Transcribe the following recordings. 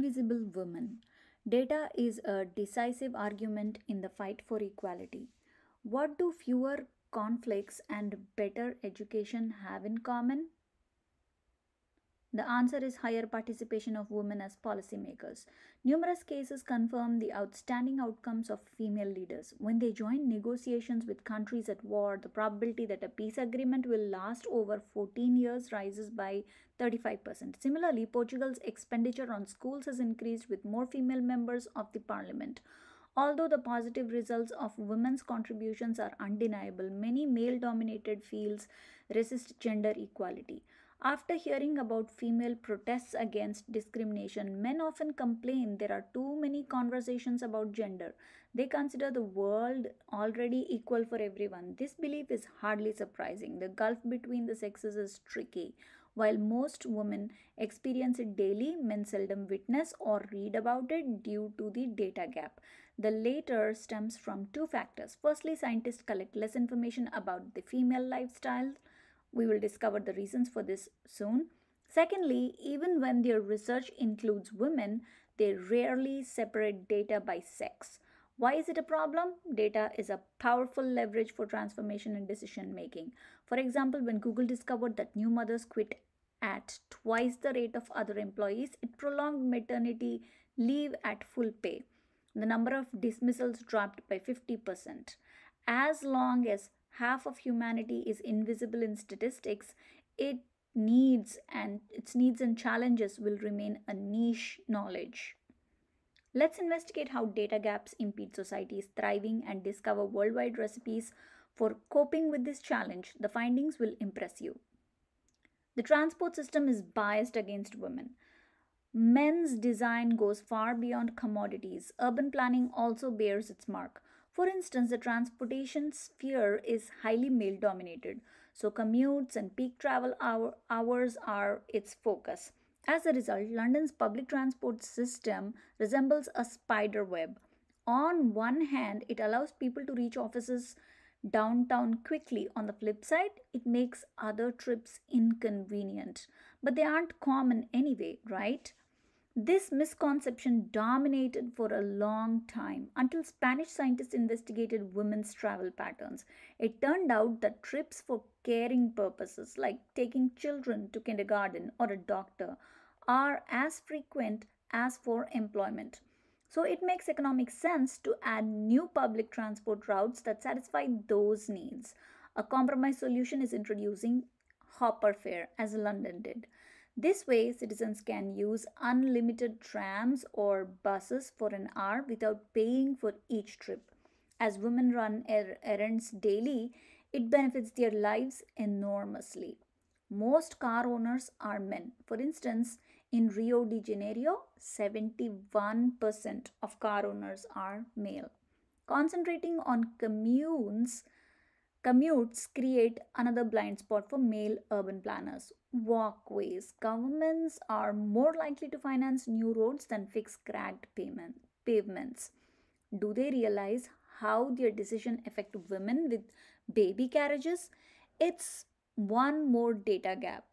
invisible women. Data is a decisive argument in the fight for equality. What do fewer conflicts and better education have in common? The answer is higher participation of women as policymakers. Numerous cases confirm the outstanding outcomes of female leaders. When they join negotiations with countries at war, the probability that a peace agreement will last over 14 years rises by 35%. Similarly, Portugal's expenditure on schools has increased with more female members of the parliament. Although the positive results of women's contributions are undeniable, many male dominated fields resist gender equality. After hearing about female protests against discrimination, men often complain there are too many conversations about gender. They consider the world already equal for everyone. This belief is hardly surprising. The gulf between the sexes is tricky. While most women experience it daily, men seldom witness or read about it due to the data gap. The latter stems from two factors. Firstly, scientists collect less information about the female lifestyle. We will discover the reasons for this soon. Secondly, even when their research includes women, they rarely separate data by sex. Why is it a problem? Data is a powerful leverage for transformation and decision making. For example, when Google discovered that new mothers quit at twice the rate of other employees, it prolonged maternity leave at full pay. The number of dismissals dropped by 50%. As long as half of humanity is invisible in statistics, it its needs and challenges will remain a niche knowledge. Let's investigate how data gaps impede society's thriving and discover worldwide recipes for coping with this challenge. The findings will impress you. The transport system is biased against women. Men's design goes far beyond commodities. Urban planning also bears its mark. For instance, the transportation sphere is highly male dominated, so commutes and peak hours are its focus. As a result, London's public transport system resembles a spider web. On one hand, it allows people to reach offices downtown quickly. On the flip side, it makes other trips inconvenient. But they aren't common anyway, right? This misconception dominated for a long time until Spanish scientists investigated women's travel patterns. It turned out that trips for caring purposes, like taking children to kindergarten or a doctor, are as frequent as for employment. So it makes economic sense to add new public transport routes that satisfy those needs. A compromise solution is introducing hopper fare, as London did. This way, citizens can use unlimited trams or buses for an hour without paying for each trip. As women run errands daily, it benefits their lives enormously. Most car owners are men. For instance, in Rio de Janeiro, 71% of car owners are male. Concentrating on commutes create another blind spot for male urban planners. Walkways. Governments are more likely to finance new roads than fix pavements. Do they realize how their decision affect women with baby carriages? It's one more data gap.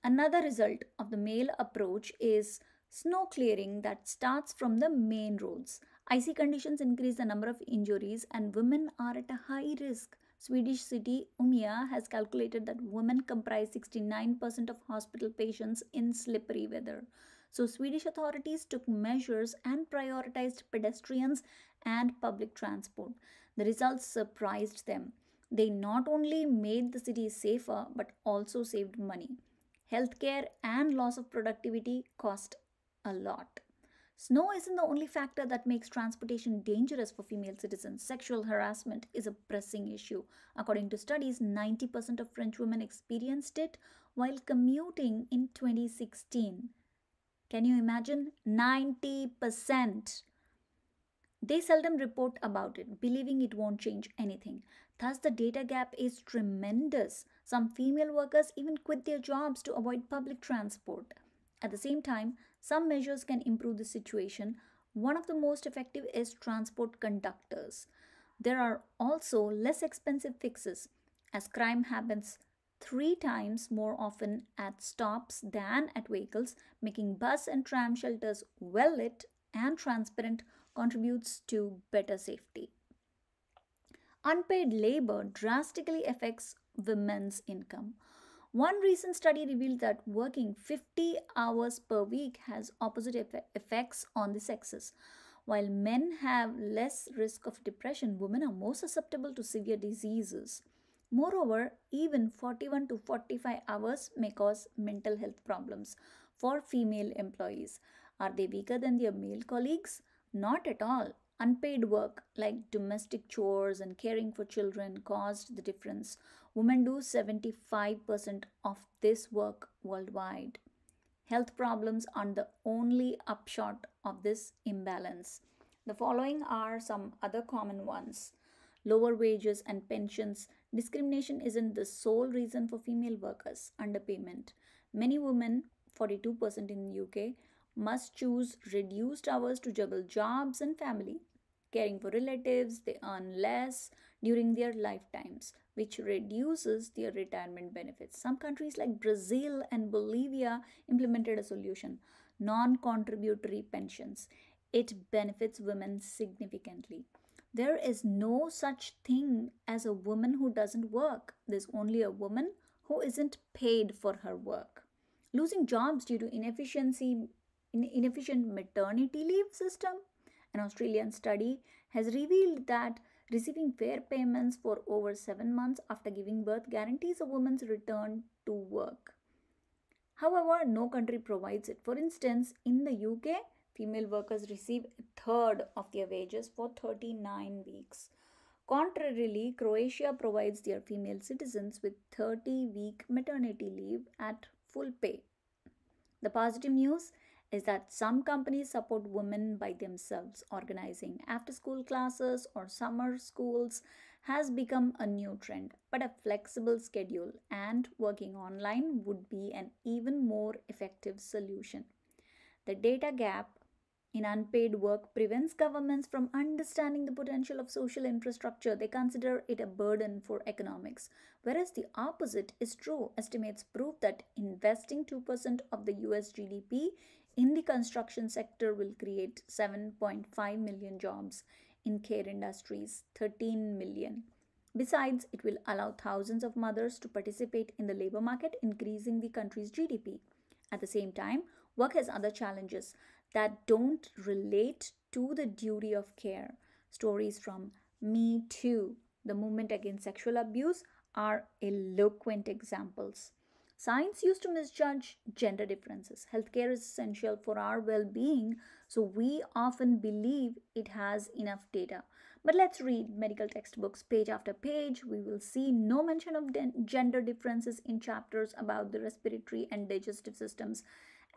Another result of the male approach is snow clearing that starts from the main roads. Icy conditions increase the number of injuries, and women are at a high risk. Swedish city Umeå has calculated that women comprise 69% of hospital patients in slippery weather. So, Swedish authorities took measures and prioritized pedestrians and public transport. The results surprised them. They not only made the city safer but also saved money. Healthcare and loss of productivity cost a lot. Snow isn't the only factor that makes transportation dangerous for female citizens. Sexual harassment is a pressing issue. According to studies, 90% of French women experienced it while commuting in 2016. Can you imagine? 90%. They seldom report about it, believing it won't change anything. Thus, the data gap is tremendous. Some female workers even quit their jobs to avoid public transport. At the same time, some measures can improve the situation. One of the most effective is transport conductors. There are also less expensive fixes. As crime happens three times more often at stops than at vehicles, making bus and tram shelters well lit and transparent contributes to better safety. Unpaid labor drastically affects women's income. One recent study revealed that working 50 hours per week has opposite effects on the sexes. While men have less risk of depression, women are more susceptible to severe diseases. Moreover, even 41 to 45 hours may cause mental health problems for female employees. Are they weaker than their male colleagues? Not at all. Unpaid work like domestic chores and caring for children caused the difference. Women do 75% of this work worldwide. Health problems aren't the only upshot of this imbalance. The following are some other common ones: lower wages and pensions. Discrimination isn't the sole reason for female workers. Underpayment. Many women, 42% in the UK, must choose reduced hours to juggle jobs and family. Caring for relatives, they earn less during their lifetimes, which reduces their retirement benefits. Some countries like Brazil and Bolivia implemented a solution: non contributory pensions. It benefits women significantly. There is no such thing as a woman who doesn't work. There's only a woman who isn't paid for her work. Losing jobs due to inefficient maternity leave system. An Australian study has revealed that receiving fair payments for over 7 months after giving birth guarantees a woman's return to work. However, no country provides it. For instance, in the UK, female workers receive a third of their wages for 39 weeks. Contrarily, Croatia provides their female citizens with 30-week maternity leave at full pay. The positive news is that some companies support women by themselves. Organizing after school classes or summer schools has become a new trend, but a flexible schedule and working online would be an even more effective solution. The data gap in unpaid work prevents governments from understanding the potential of social infrastructure. They consider it a burden for economics. Whereas the opposite is true. Estimates prove that investing 2% of the US GDP in the construction sector will create 7.5 million jobs, in care industries, 13 million. Besides, it will allow thousands of mothers to participate in the labor market, increasing the country's GDP. At the same time, work has other challenges that don't relate to the duty of care. Stories from Me Too, the movement against sexual abuse, are eloquent examples. Science used to misjudge gender differences. Healthcare is essential for our well being, so we often believe it has enough data. But let's read medical textbooks page after page. We will see no mention of gender differences in chapters about the respiratory and digestive systems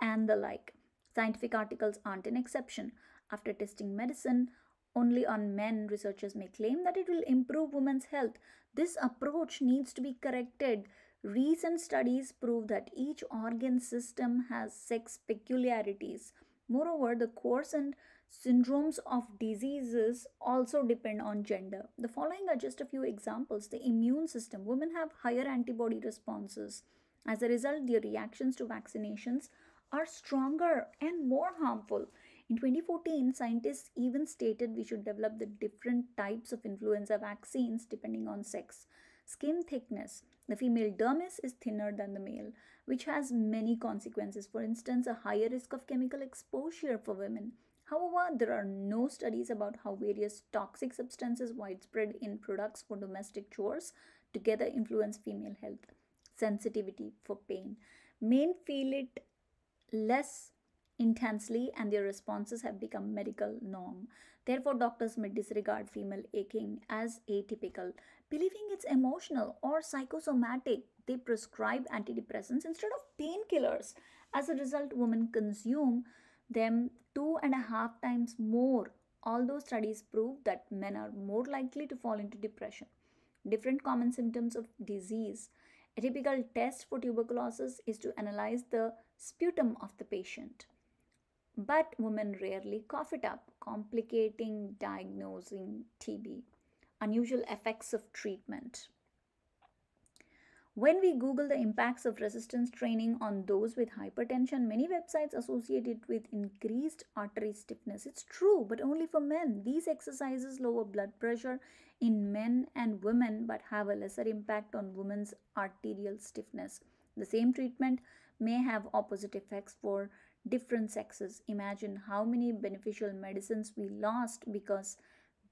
and the like. Scientific articles aren't an exception. After testing medicine only on men, researchers may claim that it will improve women's health. This approach needs to be corrected. Recent studies prove that each organ system has sex peculiarities. Moreover, the course and syndromes of diseases also depend on gender. The following are just a few examples. The immune system: women have higher antibody responses. As a result, their reactions to vaccinations are stronger and more harmful. In 2014, scientists even stated we should develop the different types of influenza vaccines depending on sex. Skin thickness: the female dermis is thinner than the male, which has many consequences. For instance, a higher risk of chemical exposure for women. However, there are no studies about how various toxic substances widespread in products for domestic chores together influence female health. Sensitivity for pain: men feel it less intensely and their responses have become medical norm. Therefore, doctors may disregard female aching as atypical, believing it's emotional or psychosomatic. They prescribe antidepressants instead of painkillers. As a result, women consume them 2.5 times more. Although studies prove that men are more likely to fall into depression. Different common symptoms of disease. A typical test for tuberculosis is to analyze the sputum of the patient. But women rarely cough it up, complicating diagnosing TB. Unusual effects of treatment. When we Google the impacts of resistance training on those with hypertension, many websites associate it with increased artery stiffness. It's true, but only for men. These exercises lower blood pressure in men and women but have a lesser impact on women's arterial stiffness. The same treatment may have opposite effects for different sexes. Imagine how many beneficial medicines we lost because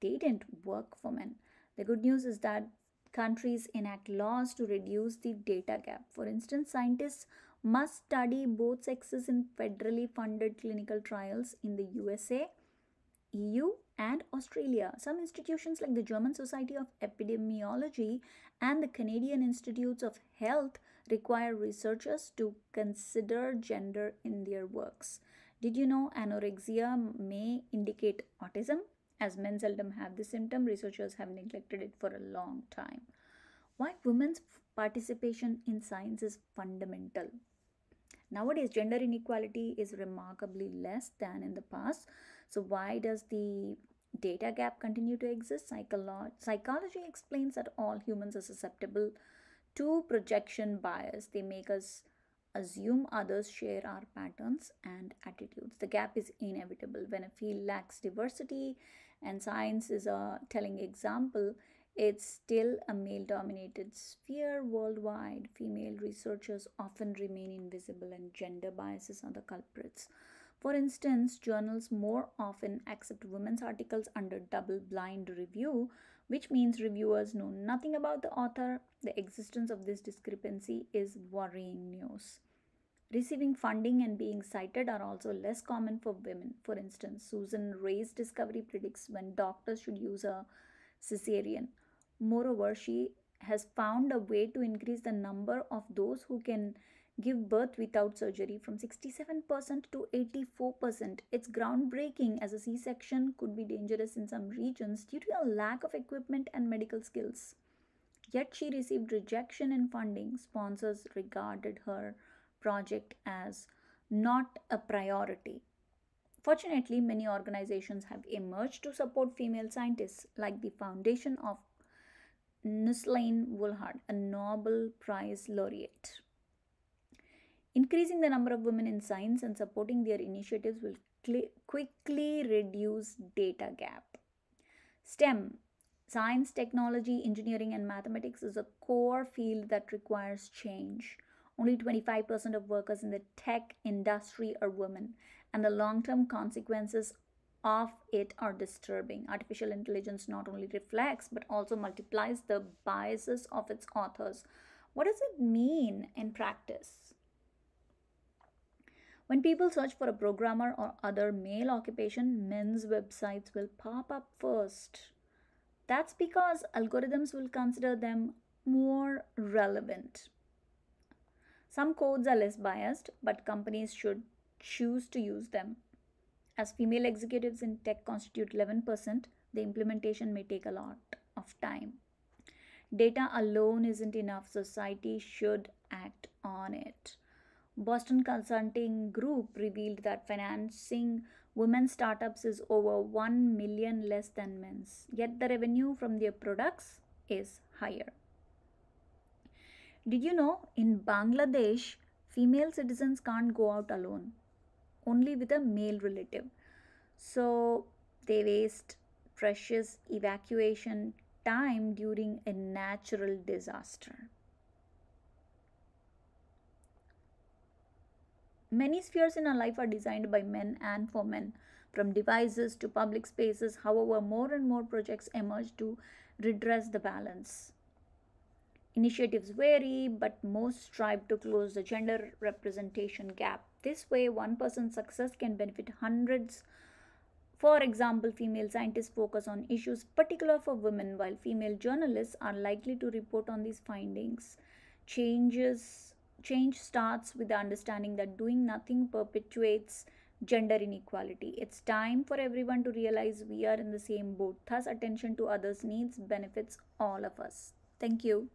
they didn't work for men. The good news is that countries enact laws to reduce the data gap. For instance, scientists must study both sexes in federally funded clinical trials in the USA, EU, and Australia. Some institutions like the German Society of Epidemiology and the Canadian Institutes of Health require researchers to consider gender in their works. Did you know anorexia may indicate autism? As men seldom have this symptom, researchers have neglected it for a long time. Why women's participation in science is fundamental. Nowadays, gender inequality is remarkably less than in the past. So, why does the data gap continue to exist? Psychology explains that all humans are susceptible to projection bias. They make us assume others share our patterns and attitudes. The gap is inevitable. When a field lacks diversity, and science is a telling example, it's still a male dominated sphere worldwide. Female researchers often remain invisible, and gender biases are the culprits. For instance, journals more often accept women's articles under double blind review, which means reviewers know nothing about the author. The existence of this discrepancy is worrying news. Receiving funding and being cited are also less common for women. For instance, Susan Ray's discovery predicts when doctors should use a cesarean. Moreover, she has found a way to increase the number of those who can give birth without surgery from 67% to 84%. It's groundbreaking, as a C section could be dangerous in some regions due to a lack of equipment and medical skills. Yet she received rejection in funding. Sponsors regarded her project as not a priority. Fortunately, many organizations have emerged to support female scientists, like the Foundation of Nusslein Woolhard, a Nobel Prize laureate. Increasing the number of women in science and supporting their initiatives will quickly reduce data gap. STEM, science, technology, engineering, and mathematics, is a core field that requires change. Only 25% of workers in the tech industry are women, and the long term consequences of it are disturbing. Artificial intelligence not only reflects but also multiplies the biases of its authors. What does it mean in practice? When people search for a programmer or other male occupation, men's websites will pop up first. That's because algorithms will consider them more relevant. Some codes are less biased, but companies should choose to use them. As female executives in tech constitute 11%, the implementation may take a lot of time. Data alone isn't enough, society should act on it. Boston Consulting Group revealed that financing women's startups is over 1 million less than men's, yet the revenue from their products is higher. Did you know in Bangladesh, female citizens can't go out alone, only with a male relative? So they waste precious evacuation time during a natural disaster. Many spheres in our life are designed by men and for men, from devices to public spaces. However, more and more projects emerge to redress the balance. Initiatives vary, but most strive to close the gender representation gap. This way, one person's success can benefit hundreds. For example, female scientists focus on issues particular for women, while female journalists are likely to report on these findings. Change starts with the understanding that doing nothing perpetuates gender inequality. It's time for everyone to realize we are in the same boat. Thus, attention to others' needs benefits all of us. Thank you.